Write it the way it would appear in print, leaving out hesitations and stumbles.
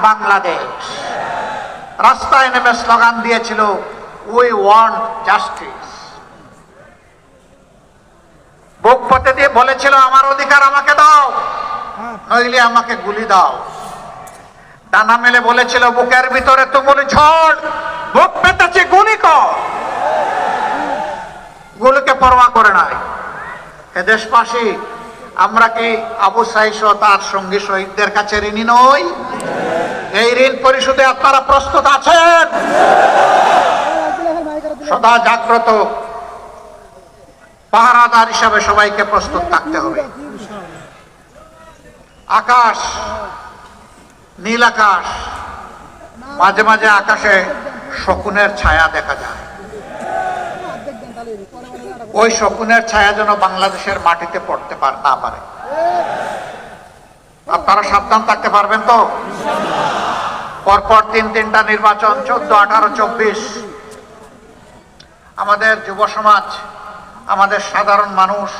বাংলাদেশ। রাস্তায় নেমে স্লোগান দিয়েছিল, উই ওয়ান্ট জাস্টিস। বুক পথে দিয়ে বলেছিল, আমার অধিকার আমাকে দাও, নইলে আমাকে গুলি দাও। ডানা মেলে বলেছিল, বুকের ভিতরে তুমুল ঝড়, বুক পেতেছে গুলি কর। গুলিকে পরোয়া করে নাই। এ দেশবাসী, আমরা কি আবু সাঈদ সহ তার সঙ্গী শহীদদের কাছে ঋণী নই? এই ঋণ পরিশোধে আপনারা প্রস্তুত আছেন? সদা জাগ্রত পাহারাদার হিসাবে সবাইকে প্রস্তুত থাকতে হবে। আকাশ, নীল আকাশ, মাঝে মাঝে আকাশে শকুনের ছায়া দেখা যায়। ওই শকুনের ছায়া যেন বাংলাদেশের মাটিতে পড়তে না পারে। আপনারা সাবধান থাকতে পারবেন তো? পরপর তিনটা নির্বাচন, 14, 18, 24। আমাদের যুব সমাজ, আমাদের সাধারণ মানুষ